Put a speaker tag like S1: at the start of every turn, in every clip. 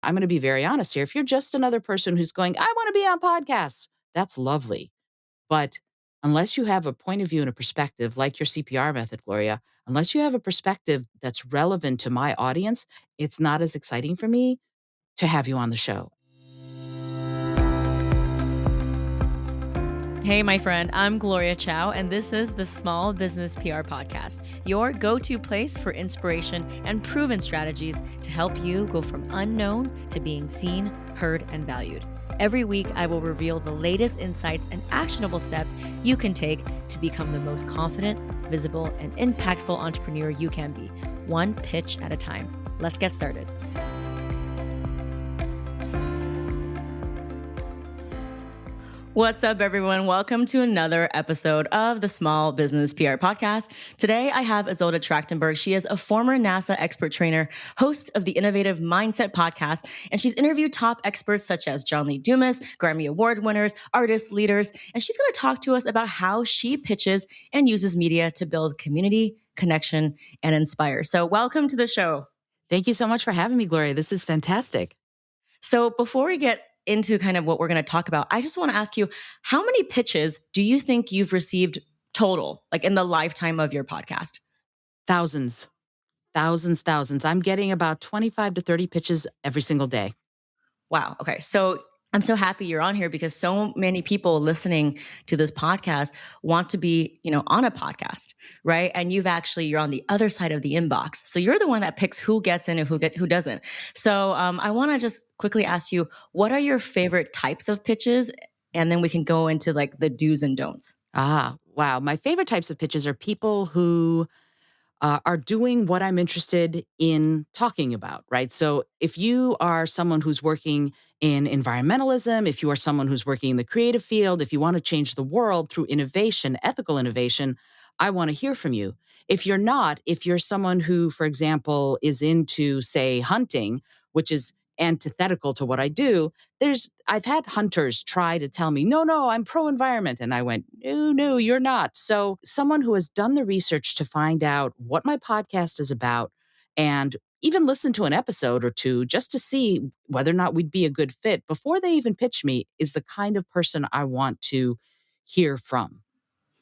S1: I'm going to be very honest here. If you're just another person who's going, I want to be on podcasts, that's lovely. But unless you have a point of view and a perspective like your CPR method, Gloria, unless you have a perspective that's relevant to my audience, it's not as exciting for me to have you on the show.
S2: Hey, my friend, I'm Gloria Chou, and this is the Small Business PR Podcast, your go-to place for inspiration and proven strategies to help you go from unknown to being seen, heard, and valued. Every week, I will reveal the latest insights and actionable steps you can take to become the most confident, visible, and impactful entrepreneur you can be, one pitch at a time. Let's get started. What's up, everyone? Welcome to another episode of the Small Business PR Podcast. Today, I have Izolda Trakhtenberg. She is a former NASA expert trainer, host of the Innovative Mindset Podcast, and she's interviewed top experts such as John Lee Dumas, Grammy Award winners, artists, leaders, and she's going to talk to us about how she pitches and uses media to build community, connection, and inspire. So welcome to the show.
S1: Thank you so much for having me, Gloria. This is fantastic.
S2: So before we get into kind of what we're going to talk about, I just want to ask you, how many pitches do you think you've received total, like in the lifetime of your podcast?
S1: Thousands. I'm getting about 25 to 30 pitches every single day.
S2: Wow. Okay. So I'm so happy you're on here because so many people listening to this podcast want to be, on a podcast, right? And you're on the other side of the inbox. So you're the one that picks who gets in and who doesn't. So I want to just quickly ask you, what are your favorite types of pitches? And then we can go into like the do's and don'ts.
S1: Wow. My favorite types of pitches are people who are doing what I'm interested in talking about, right? So if you are someone who's working in environmentalism, if you are someone who's working in the creative field, if you want to change the world through innovation, ethical innovation, I want to hear from you. If you're not, if you're someone who, for example, is into, say, hunting, which is antithetical to what I do, I've had hunters try to tell me, no, I'm pro-environment. And I went, no, you're not. So someone who has done the research to find out what my podcast is about and even listen to an episode or two just to see whether or not we'd be a good fit before they even pitch me is the kind of person I want to hear from.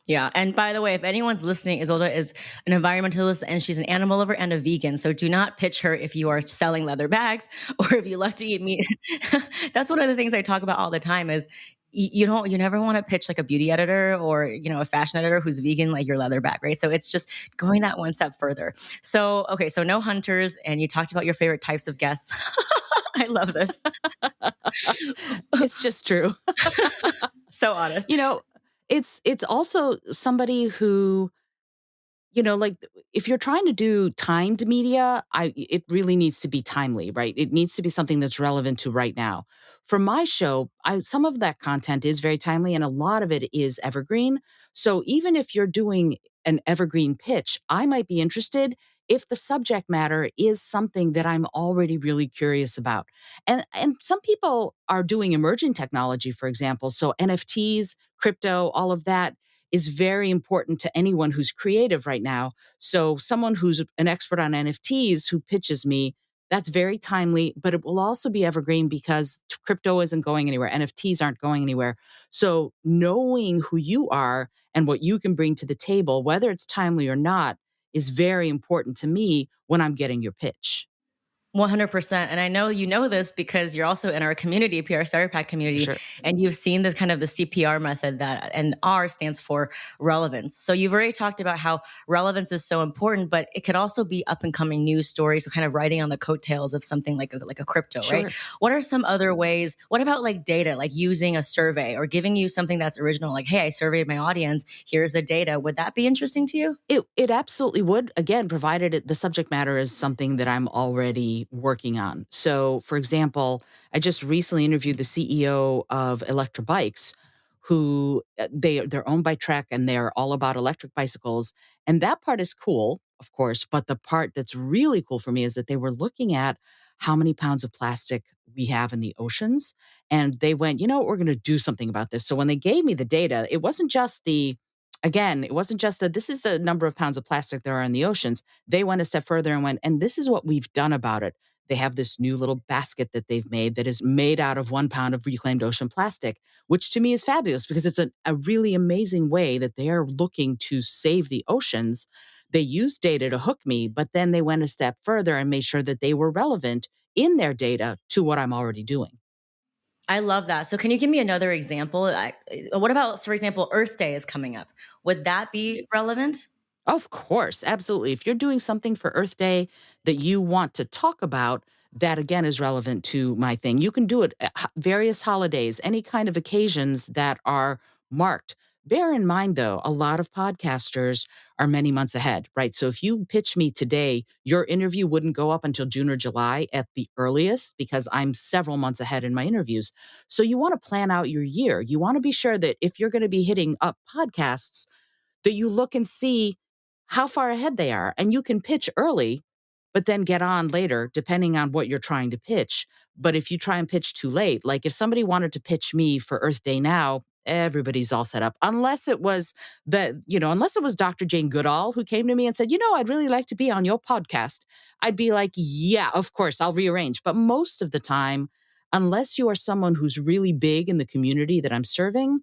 S2: Yeah. And by the way, if anyone's listening, Izolda is an environmentalist and she's an animal lover and a vegan. So do not pitch her if you are selling leather bags or if you love to eat meat. That's one of the things I talk about all the time is you never want to pitch like a beauty editor or, a fashion editor who's vegan, like your leather bag, right? So it's just going that one step further. So, okay. So no hunters, and you talked about your favorite types of guests. I love this.
S1: It's just true.
S2: So honest.
S1: It's also somebody who, like if you're trying to do timed media, it really needs to be timely, right? It needs to be something that's relevant to right now. For my show, some of that content is very timely and a lot of it is evergreen. So even if you're doing an evergreen pitch, I might be interested if the subject matter is something that I'm already really curious about. And some people are doing emerging technology, for example. So NFTs, crypto, all of that is very important to anyone who's creative right now. So someone who's an expert on NFTs who pitches me, that's very timely, but it will also be evergreen because crypto isn't going anywhere. NFTs aren't going anywhere. So knowing who you are and what you can bring to the table, whether it's timely or not, is very important to me when I'm getting your pitch.
S2: 100%. And I know you know this because you're also in our community, PR Starter Pack community,
S1: Sure.
S2: and you've seen this kind of the CPR method and R stands for relevance. So you've already talked about how relevance is so important, but it could also be up and coming news stories. So kind of riding on the coattails of something like a crypto,
S1: Sure.
S2: right? What are some other ways? What about like data, like using a survey or giving you something that's original? Like, hey, I surveyed my audience. Here's the data. Would that be interesting to you?
S1: It absolutely would. Again, provided the subject matter is something that I'm already working on. So, for example, I just recently interviewed the CEO of Electra Bikes, who they're owned by Trek and they're all about electric bicycles. And that part is cool, of course. But the part that's really cool for me is that they were looking at how many pounds of plastic we have in the oceans. And they went, we're going to do something about this. So when they gave me the data, it wasn't just that this is the number of pounds of plastic there are in the oceans. They went a step further and went, and this is what we've done about it. they have this new little basket that they've made that is made out of 1 pound of reclaimed ocean plastic, which to me is fabulous because it's a really amazing way that they are looking to save the oceans. They used data to hook me, but then they went a step further and made sure that they were relevant in their data to what I'm already doing.
S2: I love that. So, can you give me another example? What about, for example, Earth Day is coming up? Would that be relevant?
S1: Of course, absolutely. If you're doing something for Earth Day that you want to talk about, that again is relevant to my thing. You can do it at various holidays, any kind of occasions that are marked. Bear in mind, though, a lot of podcasters are many months ahead, right? So if you pitch me today, your interview wouldn't go up until June or July at the earliest because I'm several months ahead in my interviews. So you want to plan out your year. You want to be sure that if you're going to be hitting up podcasts, that you look and see how far ahead they are. And you can pitch early, but then get on later, depending on what you're trying to pitch. But if you try and pitch too late, like if somebody wanted to pitch me for Earth Day now, everybody's all set up. Unless it was unless it was Dr. Jane Goodall who came to me and said, I'd really like to be on your podcast. I'd be like, yeah, of course, I'll rearrange. But most of the time, unless you are someone who's really big in the community that I'm serving,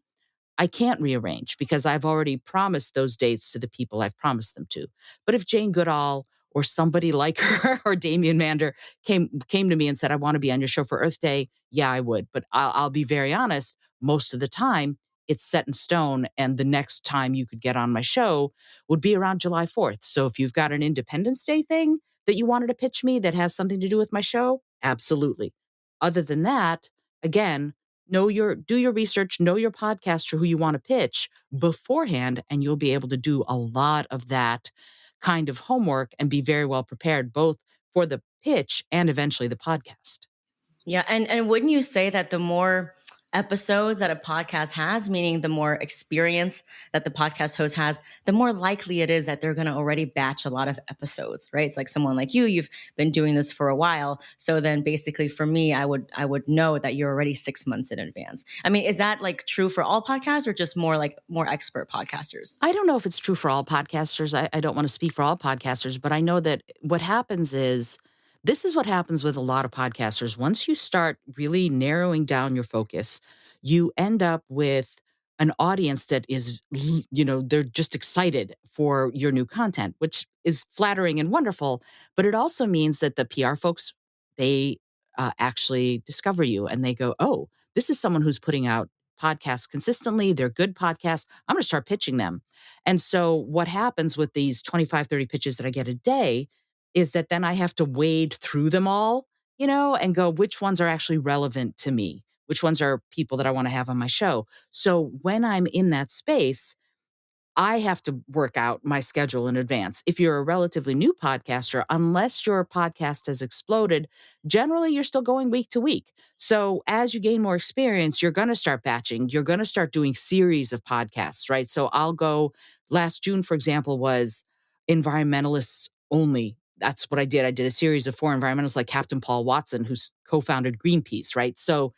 S1: I can't rearrange because I've already promised those dates to the people I've promised them to. But if Jane Goodall or somebody like her or Damian Mander came to me and said, I want to be on your show for Earth Day, yeah, I would. But I'll be very honest, most of the time it's set in stone. And the next time you could get on my show would be around July 4th. So if you've got an Independence Day thing that you wanted to pitch me that has something to do with my show, absolutely. Other than that, again, do your research, know your podcaster who you want to pitch beforehand, and you'll be able to do a lot of that kind of homework and be very well prepared, both for the pitch and eventually the podcast.
S2: Yeah, and wouldn't you say that the more episodes that a podcast has, meaning the more experience that the podcast host has, the more likely it is that they're going to already batch a lot of episodes, right? It's like someone like you've been doing this for a while. So then basically for me, I would know that you're already 6 months in advance. I mean, is that like true for all podcasts or just more like more expert podcasters?
S1: I don't know if it's true for all podcasters. I don't want to speak for all podcasters, but I know that what happens is this is what happens with a lot of podcasters. Once you start really narrowing down your focus, you end up with an audience that is, they're just excited for your new content, which is flattering and wonderful. But it also means that the PR folks, they actually discover you and they go, oh, this is someone who's putting out podcasts consistently. They're good podcasts. I'm going to start pitching them. And so what happens with these 25, 30 pitches that I get a day is that then I have to wade through them all, and go, which ones are actually relevant to me? Which ones are people that I want to have on my show? So when I'm in that space, I have to work out my schedule in advance. If you're a relatively new podcaster, unless your podcast has exploded, generally you're still going week to week. So as you gain more experience, you're going to start batching. You're going to start doing series of podcasts, right? So I'll go, last June, for example, was environmentalists only. That's what I did. I did a series of 4 environmentalists like Captain Paul Watson, who's co-founded Greenpeace, right? So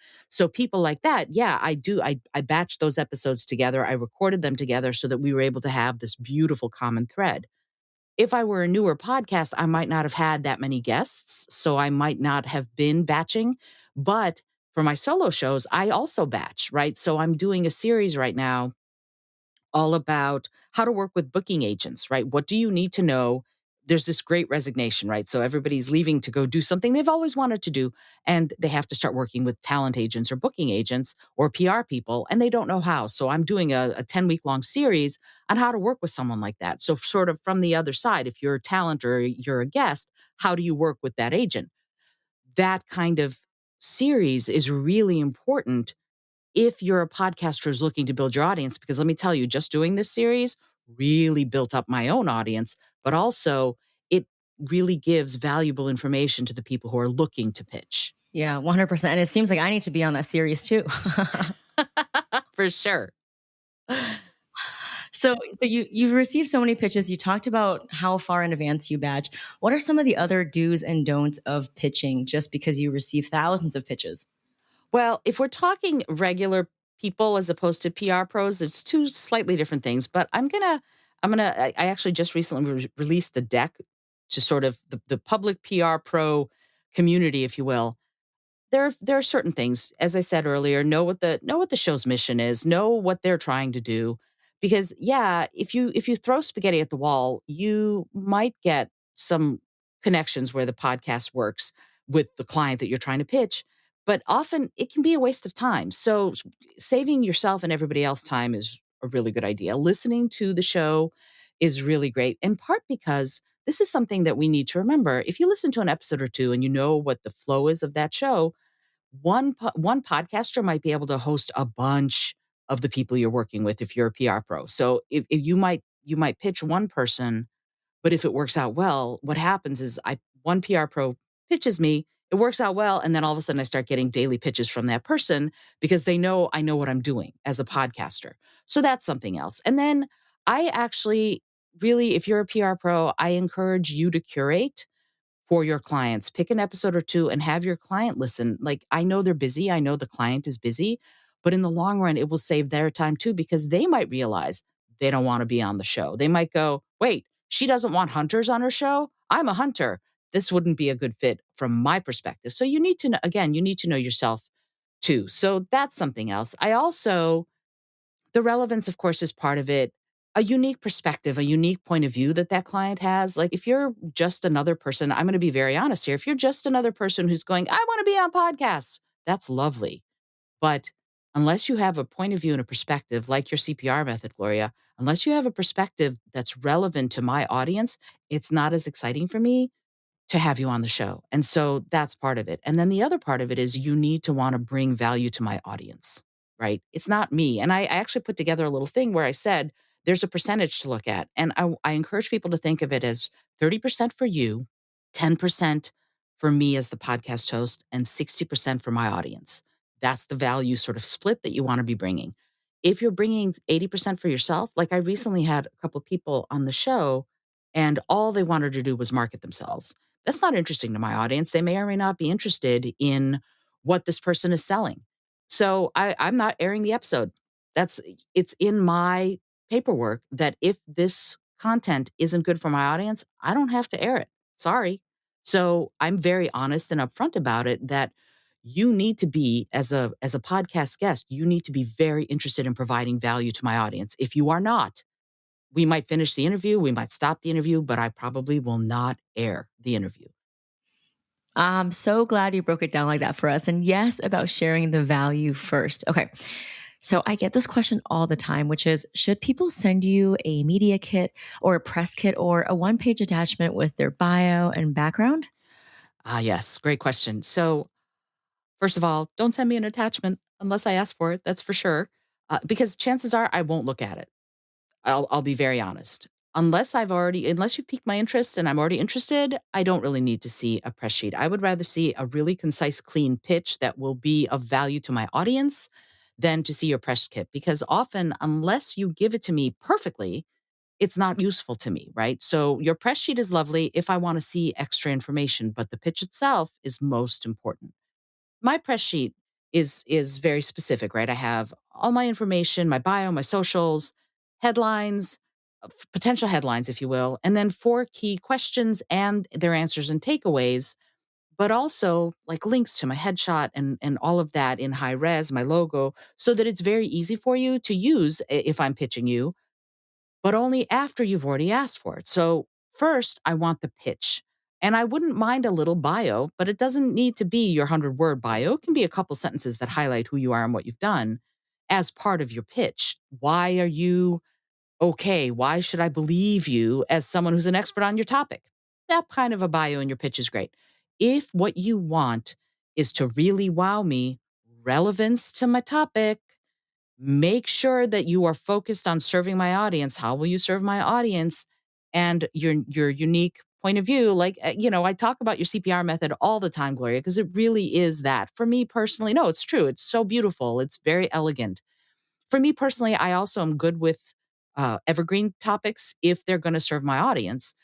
S1: people like that, yeah, I do. I batched those episodes together. I recorded them together so that we were able to have this beautiful common thread. If I were a newer podcast, I might not have had that many guests, so I might not have been batching. But for my solo shows, I also batch, right? So I'm doing a series right now all about how to work with booking agents, right? What do you need to know? There's this great resignation, right? So everybody's leaving to go do something they've always wanted to do, and they have to start working with talent agents or booking agents or PR people, and they don't know how. So I'm doing a 10-week long series on how to work with someone like that. So, sort of from the other side, if you're a talent or you're a guest, how do you work with that agent? That kind of series is really important if you're a podcaster who's looking to build your audience, because let me tell you, just doing this series really built up my own audience, but also it really gives valuable information to the people who are looking to pitch.
S2: Yeah, 100%. And it seems like I need to be on that series too.
S1: For sure.
S2: So you've received so many pitches. You talked about how far in advance you batch. What are some of the other do's and don'ts of pitching just because you receive thousands of pitches?
S1: Well, if we're talking regular people as opposed to PR pros, it's two slightly different things. But I actually just recently released the deck to sort of the public PR pro community, if you will, there are certain things, as I said earlier, know what the show's mission is, know what they're trying to do. Because yeah, if you throw spaghetti at the wall, you might get some connections where the podcast works with the client that you're trying to pitch. But often it can be a waste of time. So saving yourself and everybody else time is a really good idea. Listening to the show is really great, in part because this is something that we need to remember. If you listen to an episode or two and you know what the flow is of that show, one podcaster might be able to host a bunch of the people you're working with if you're a PR pro. So if you might pitch one person, but if it works out well, what happens is I one PR pro pitches me, it works out well, and then all of a sudden I start getting daily pitches from that person because they know I know what I'm doing as a podcaster. So that's something else. And then I actually really, if you're a PR pro, I encourage you to curate for your clients. Pick an episode or two and have your client listen. Like, I know they're busy. I know the client is busy, but in the long run, it will save their time too, because they might realize they don't want to be on the show. They might go, wait, she doesn't want hunters on her show. I'm a hunter. This wouldn't be a good fit from my perspective. So you need to know, again, you need to know yourself too. So that's something else. I also, the relevance, of course, is part of it. A unique perspective, a unique point of view that that client has. Like if you're just another person, I'm going to be very honest here. If you're just another person who's going, I want to be on podcasts, that's lovely. But unless you have a point of view and a perspective like your CPR method, Gloria, unless you have a perspective that's relevant to my audience, it's not as exciting for me to have you on the show. And so that's part of it. And then the other part of it is you need to want to bring value to my audience, right? It's not me. And I actually put together a little thing where I said there's a percentage to look at. And I encourage people to think of it as 30% for you, 10% for me as the podcast host, and 60% for my audience. That's the value sort of split that you want to be bringing. If you're bringing 80% for yourself, like I recently had a couple people on the show and all they wanted to do was market themselves. That's not interesting to my audience. They may or may not be interested in what this person is selling. So I'm not airing the episode. That's it's in my paperwork that if this content isn't good for my audience, I don't have to air it. Sorry. So I'm very honest and upfront about it that you need to be as a podcast guest, you need to be very interested in providing value to my audience. If you are not, we might finish the interview, we might stop the interview, but I probably will not air the interview.
S2: I'm so glad you broke it down like that for us. And yes, about sharing the value first. Okay. So I get this question all the time, which is, should people send you a media kit or a press kit or a one-page attachment with their bio and background?
S1: Ah, yes, great question. So, first of all, don't send me an attachment unless I ask for it. That's for sure, because chances are I won't look at it. I'll be very honest. Unless you've piqued my interest and I'm already interested, I don't really need to see a press sheet. I would rather see a really concise, clean pitch that will be of value to my audience than to see your press kit. Because often, unless you give it to me perfectly, it's not useful to me, right? So your press sheet is lovely if I want to see extra information, but the pitch itself is most important. My press sheet is very specific, right? I have all my information, my bio, my socials, headlines, potential headlines, if you will, and then four key questions and their answers and takeaways, but also like links to my headshot and all of that in high res, my logo, so that it's very easy for you to use if I'm pitching you, but only after you've already asked for it. So, first, I want the pitch. And I wouldn't mind a little bio, but it doesn't need to be your 100-word bio. It can be a couple sentences that highlight who you are and what you've done as part of your pitch. Why are you okay? Why should I believe you as someone who's an expert on your topic? That kind of a bio in your pitch is great. If what you want is to really wow me, relevance to my topic, make sure that you are focused on serving my audience. How will you serve my audience? And your unique point of view. Like, I talk about your CPR method all the time, Gloria, because it really is that. For me personally, no, it's true. It's so beautiful. It's very elegant. For me personally, I also am good with evergreen topics if they're going to serve my audience.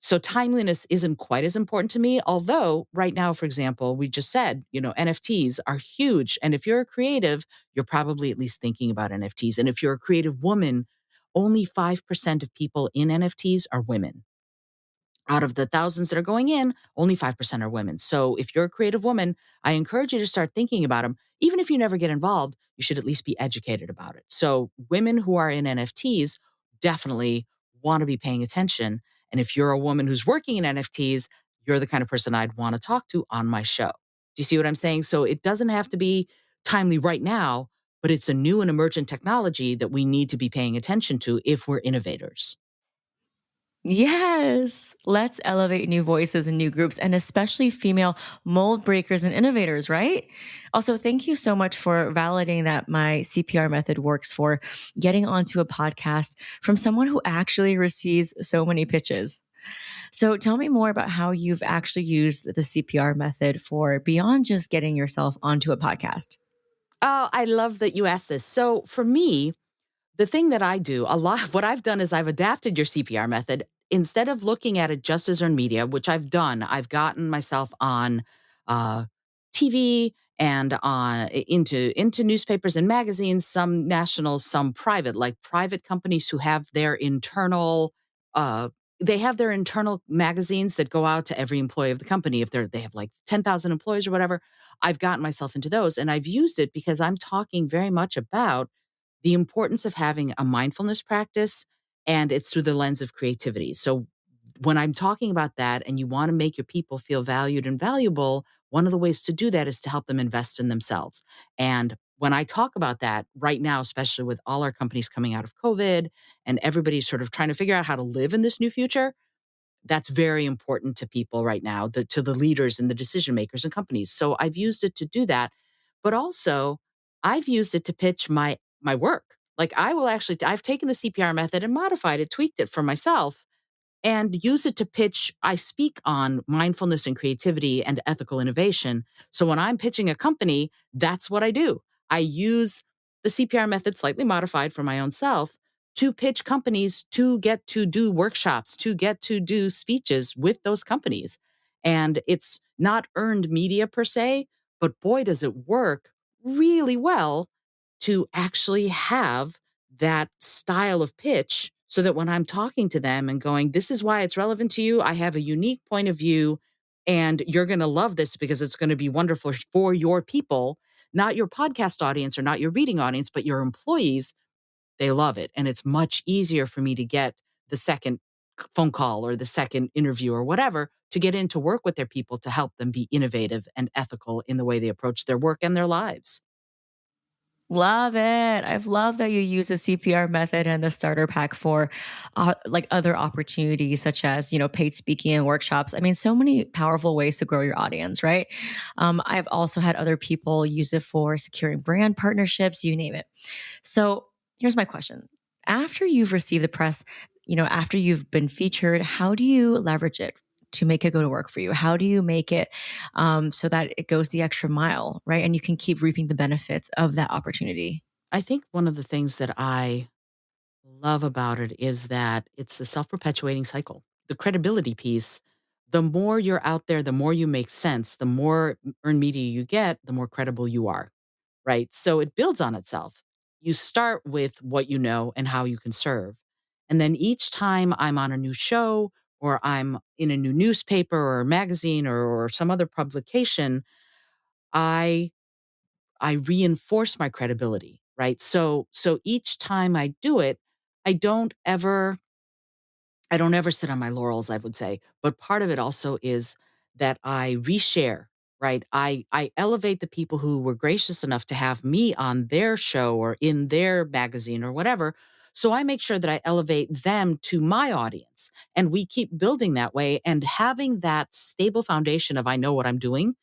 S1: So timeliness isn't quite as important to me. Although right now, for example, we just said, NFTs are huge. And if you're a creative, you're probably at least thinking about NFTs. And if you're a creative woman, only 5% of people in NFTs are women. Out of the thousands that are going in, only 5% are women. So if you're a creative woman, I encourage you to start thinking about them. Even if you never get involved, you should at least be educated about it. So women who are in NFTs definitely want to be paying attention. And if you're a woman who's working in NFTs, you're the kind of person I'd want to talk to on my show. Do you see what I'm saying? So it doesn't have to be timely right now, but it's a new and emergent technology that we need to be paying attention to if we're innovators.
S2: Yes. Let's elevate new voices and new groups, and especially female mold breakers and innovators, right? Also, thank you so much for validating that my CPR method works for getting onto a podcast from someone who actually receives so many pitches. So, tell me more about how you've actually used the CPR method for beyond just getting yourself onto a podcast.
S1: Oh, I love that you asked this. So for me, the thing that I do a lot, what I've done is I've adapted your CPR method. Instead of looking at it just as earned media, which I've done, I've gotten myself on uh, TV and into newspapers and magazines, some national, some private, like private companies who have their internal uh, they have their internal magazines that go out to every employee of the company. If they have like 10,000 employees or whatever, I've gotten myself into those, and I've used it because I'm talking very much about the importance of having a mindfulness practice, and it's through the lens of creativity. So when I'm talking about that and you want to make your people feel valued and valuable, one of the ways to do that is to help them invest in themselves. And when I talk about that right now, especially with all our companies coming out of COVID and everybody's sort of trying to figure out how to live in this new future, that's very important to people right now, to the leaders and the decision makers and companies. So I've used it to do that, but also I've used it to pitch my work. Like I've taken the CPR method and modified it, tweaked it for myself and use it to pitch. I speak on mindfulness and creativity and ethical innovation. So when I'm pitching a company, that's what I do. I use the CPR method slightly modified for my own self to pitch companies to get to do workshops, to get to do speeches with those companies. And it's not earned media per se, but boy, does it work really well to actually have that style of pitch so that when I'm talking to them and going, this is why it's relevant to you, I have a unique point of view, and you're going to love this because it's going to be wonderful for your people, not your podcast audience or not your reading audience, but your employees. They love it. And it's much easier for me to get the second phone call or the second interview or whatever to get in to work with their people to help them be innovative and ethical in the way they approach their work and their lives.
S2: Love it. I've loved that you use the CPR method and the starter pack for like other opportunities such as, paid speaking and workshops. I mean, so many powerful ways to grow your audience, right? I've also had other people use it for securing brand partnerships, you name it. So here's my question. After you've received the press, after you've been featured, how do you leverage it to make it go to work for you? How do you make it so that it goes the extra mile, right? And you can keep reaping the benefits of that opportunity.
S1: I think one of the things that I love about it is that it's a self-perpetuating cycle. The credibility piece, the more you're out there, the more you make sense, the more earned media you get, the more credible you are, right? So it builds on itself. You start with what you know and how you can serve. And then each time I'm on a new show or I'm in a new newspaper or magazine or some other publication, I I reinforce my credibility, right? So each time I do it, I don't ever I don't ever sit on my laurels, I would say. But part of it also is that I reshare, right? I elevate the people who were gracious enough to have me on their show or in their magazine or whatever. So I make sure that I elevate them to my audience. And we keep building that way and having that stable foundation of I know what I'm doing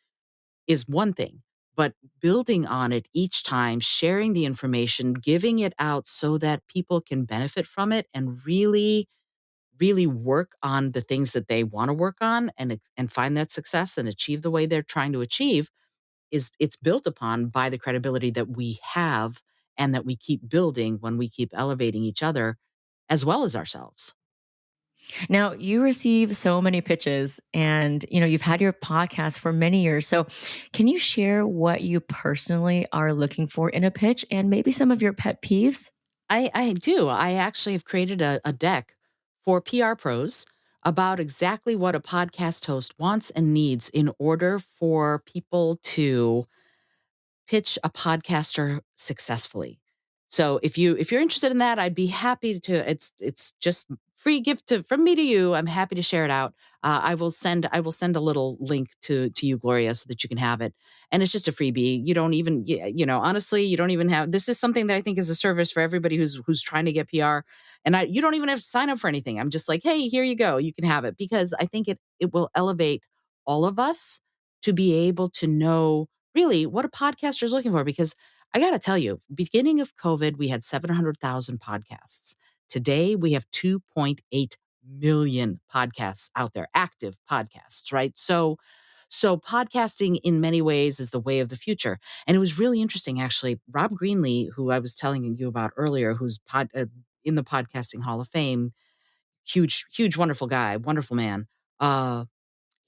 S1: is one thing, but building on it each time, sharing the information, giving it out so that people can benefit from it and really work on the things that they want to work on and find that success and achieve the way they're trying to achieve is it's built upon by the credibility that we have and that we keep building when we keep elevating each other as well as ourselves.
S2: Now, you receive so many pitches and, you've had your podcast for many years. So, can you share what you personally are looking for in a pitch and maybe some of your pet peeves?
S1: I do. I actually have created a deck for PR pros about exactly what a podcast host wants and needs in order for people to pitch a podcaster successfully. So if you're interested in that, I'd be happy to. It's just free gift from me to you. I'm happy to share it out. I will send a little link to you, Gloria, so that you can have it. And it's just a freebie. You don't even honestly, you don't even have. This is something that I think is a service for everybody who's trying to get PR. And you don't even have to sign up for anything. I'm just like, hey, here you go. You can have it because I think it will elevate all of us to be able to know really what a podcaster is looking for. Because I got to tell you, beginning of COVID, we had 700,000 podcasts. Today, we have 2.8 million podcasts out there, active podcasts, right? So podcasting in many ways is the way of the future. And it was really interesting, actually. Rob Greenlee, who I was telling you about earlier, who's in the Podcasting Hall of Fame, huge, huge, wonderful guy, wonderful man. Uh,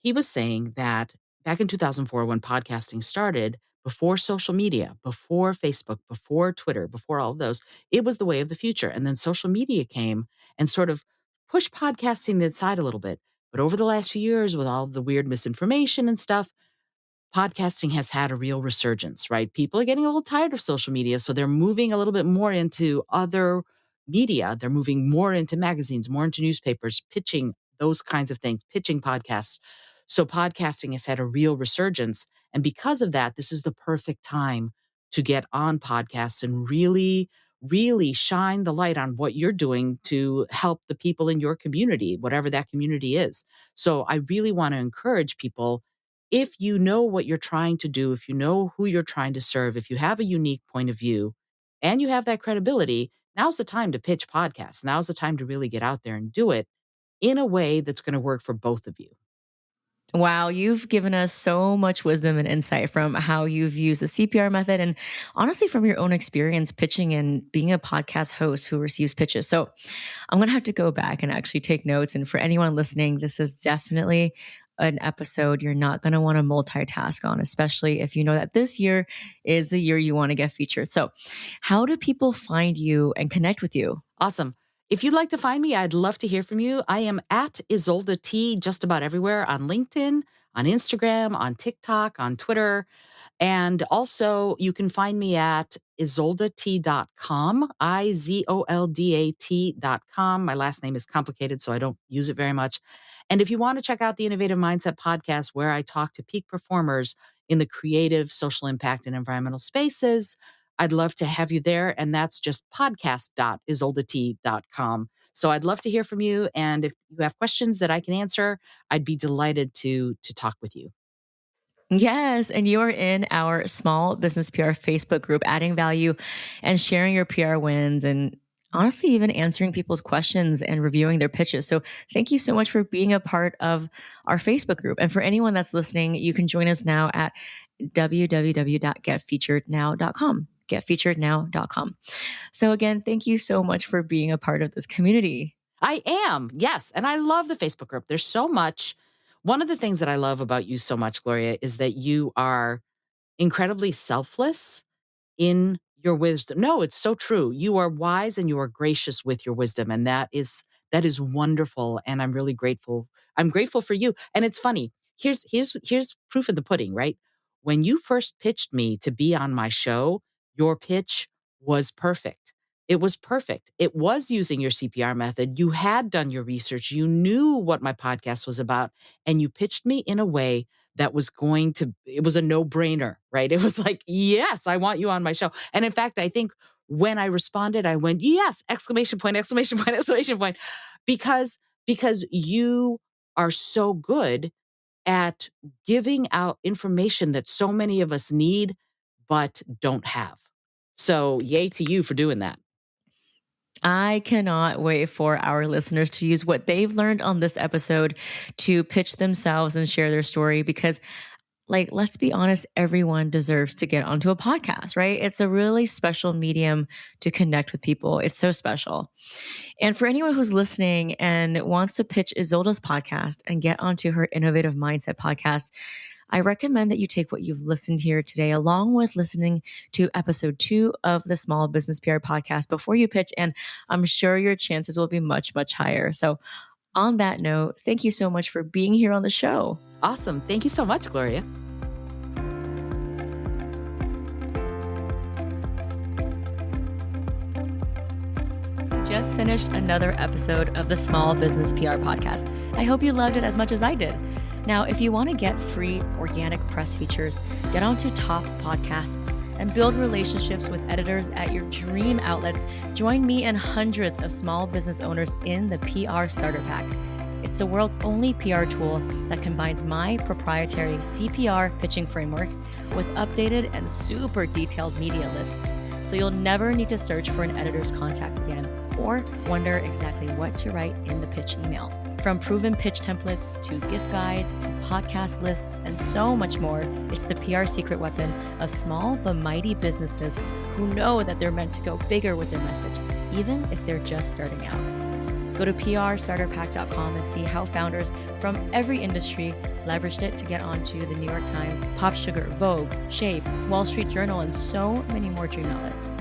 S1: he was saying that back in 2004, when podcasting started, before social media, before Facebook, before Twitter, before all of those, it was the way of the future. And then social media came and sort of pushed podcasting to the side a little bit. But over the last few years, with all the weird misinformation and stuff, podcasting has had a real resurgence, right? People are getting a little tired of social media, so they're moving a little bit more into other media. They're moving more into magazines, more into newspapers, pitching those kinds of things, pitching podcasts. So podcasting has had a real resurgence. And because of that, this is the perfect time to get on podcasts and really, really shine the light on what you're doing to help the people in your community, whatever that community is. So I really want to encourage people, if you know what you're trying to do, if you know who you're trying to serve, if you have a unique point of view and you have that credibility, now's the time to pitch podcasts. Now's the time to really get out there and do it in a way that's going to work for both of you.
S2: Wow, you've given us so much wisdom and insight from how you've used the CPR method and honestly from your own experience pitching and being a podcast host who receives pitches. So I'm going to have to go back and actually take notes. And for anyone listening, this is definitely an episode you're not going to want to multitask on, especially if you know that this year is the year you want to get featured. So, how do people find you and connect with you?
S1: Awesome. If you'd like to find me, I'd love to hear from you. I am at Izolda T just about everywhere, on LinkedIn, on Instagram, on TikTok, on Twitter. And also, you can find me at izoldat.com, IZOLDAT.com. My last name is complicated, so I don't use it very much. And if you want to check out the Innovative Mindset podcast, where I talk to peak performers in the creative, social impact, and environmental spaces, I'd love to have you there. And that's just podcast.izoldat.com. So I'd love to hear from you. And if you have questions that I can answer, I'd be delighted to talk with you.
S2: Yes, and you are in our small business PR Facebook group, adding value and sharing your PR wins and honestly, even answering people's questions and reviewing their pitches. So, thank you so much for being a part of our Facebook group. And for anyone that's listening, you can join us now at www.getfeaturednow.com. Getfeaturednow.com. So, again, thank you so much for being a part of this community.
S1: I am, yes. And I love the Facebook group. There's so much. One of the things that I love about you so much, Gloria, is that you are incredibly selfless in your wisdom. No, it's so true. You are wise and you are gracious with your wisdom. And that is wonderful. And I'm really grateful. I'm grateful for you. And it's funny. Here's proof of the pudding, right? When you first pitched me to be on my show, your pitch was perfect. It was perfect. It was using your CPR method. You had done your research. You knew what my podcast was about. And you pitched me in a way that was it was a no brainer, right? It was like, yes, I want you on my show. And in fact, I think when I responded, I went, yes, exclamation point, exclamation point, exclamation point, because you are so good at giving out information that so many of us need, but don't have. So yay to you for doing that.
S2: I cannot wait for our listeners to use what they've learned on this episode to pitch themselves and share their story because, like, let's be honest, everyone deserves to get onto a podcast, right? It's a really special medium to connect with people. It's so special. And for anyone who's listening and wants to pitch Izolda's podcast and get onto her Innovative Mindset podcast, I recommend that you take what you've listened here today, along with listening to episode 2 of the Small Business PR podcast before you pitch. And I'm sure your chances will be much, much higher. So On that note, thank you so much for being here on the show.
S1: Awesome. Thank you so much, Gloria.
S2: Just finished another episode of the Small Business PR Podcast. I hope you loved it as much as I did. Now, if you want to get free organic press features, get onto top podcasts, and build relationships with editors at your dream outlets, join me and hundreds of small business owners in the PR Starter Pack. It's the world's only PR tool that combines my proprietary CPR pitching framework with updated and super detailed media lists, so you'll never need to search for an editor's contact again or wonder exactly what to write in the pitch email. From proven pitch templates to gift guides to podcast lists and so much more, it's the PR secret weapon of small but mighty businesses who know that they're meant to go bigger with their message, even if they're just starting out. Go to prstarterpack.com and see how founders from every industry leveraged it to get onto the New York Times, Pop Sugar, Vogue, Shape, Wall Street Journal, and so many more dream outlets.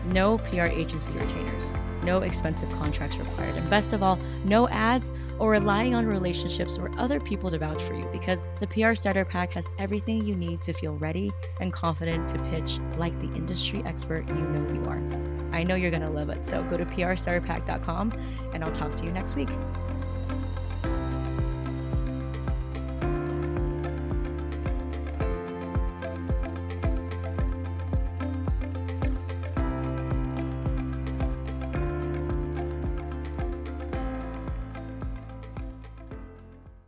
S2: No PR agency retainers, no expensive contracts required, and best of all, no ads or relying on relationships or other people to vouch for you, because the PR Starter Pack has everything you need to feel ready and confident to pitch like the industry expert you know you are. I know you're going to love it, so go to prstarterpack.com and I'll talk to you next week.